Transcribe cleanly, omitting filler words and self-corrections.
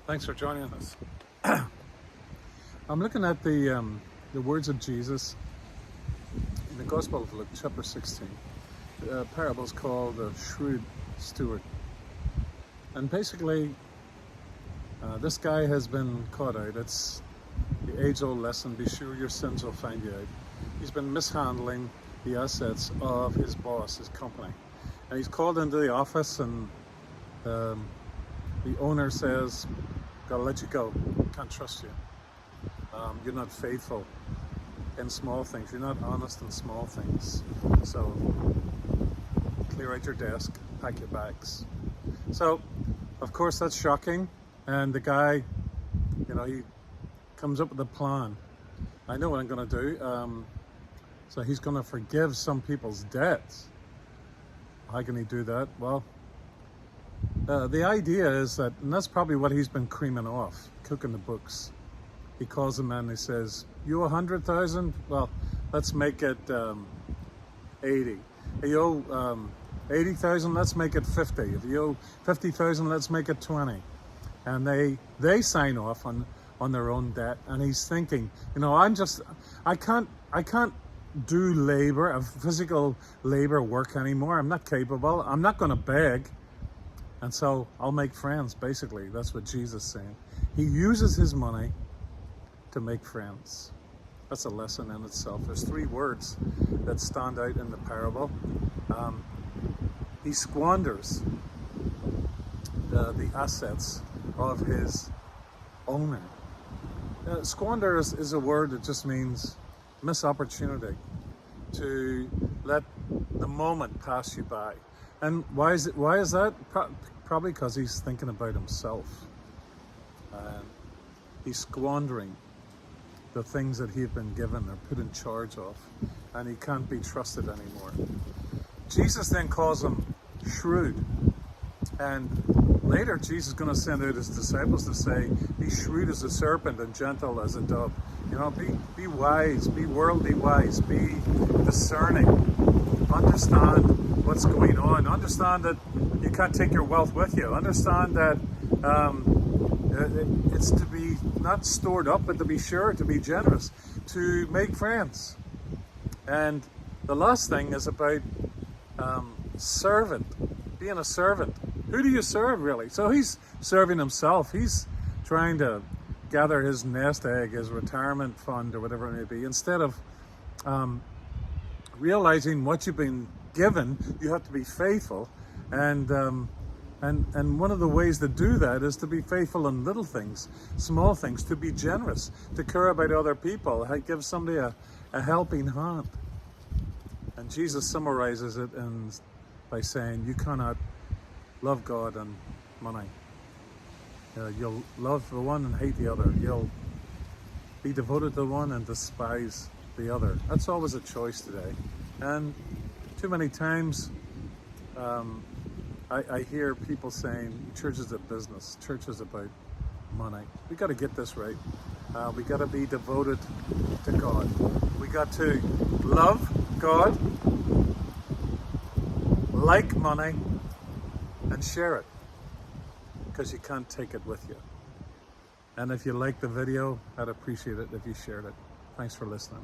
Thanks for joining us. I'm looking at the words of Jesus in the Gospel of Luke, chapter 16. The parable is called the shrewd steward. And basically, this guy has been caught out. It's the age-old lesson, be sure your sins will find you out. He's been mishandling the assets of his boss, his company. And he's called into the office and the owner says, gotta let you go, can't trust you. You're not faithful in small things, you're not honest in small things. So clear out your desk, pack your bags. So of course that's shocking, and the guy, he comes up with a plan. I know what I'm gonna do. So he's gonna forgive some people's debts. How can he do that? Well, the idea is that, and that's probably what he's been creaming off, cooking the books. He calls them in and he says, you owe 100,000? Well, let's make it 80. If you owe 80,000, let's make it 50. If you owe 50,000, let's make it 20. And they sign off on their own debt. And he's thinking, I can't do labor, physical labor work anymore. I'm not capable. I'm not going to beg. And so I'll make friends, basically. That's what Jesus is saying. He uses his money to make friends. That's a lesson in itself. There's three words that stand out in the parable. He squanders the assets of his owner. Squander is a word that just means miss opportunity, to let the moment pass you by. And why is that? Probably because he's thinking about himself. He's squandering the things that he'd been given or put in charge of, and he can't be trusted anymore. Jesus then calls him shrewd, and later Jesus is going to send out his disciples to say, be shrewd as a serpent and gentle as a dove. Be wise, be worldly wise, be discerning, understand what's going on, understand that you can't take your wealth with you, understand that it's to be not stored up, but to be sure, to be generous, to make friends. And the last thing is about servant, being a servant. Who do you serve, really? So he's serving himself. He's trying to gather his nest egg, his retirement fund, or whatever it may be. Instead of realizing what you've been given, you have to be faithful. And one of the ways to do that is to be faithful in little things, small things, to be generous, to care about other people, give somebody a helping hand. And Jesus summarizes it by saying, you cannot love God and money. You'll love the one and hate the other. You'll be devoted to one and despise the other. That's always a choice today. And too many times, I hear people saying, church is a business, church is about money. We got to get this right. We got to be devoted to God. We got to love God, like money, and share it, because you can't take it with you. And if you like the video, I'd appreciate it if you shared it. Thanks for listening.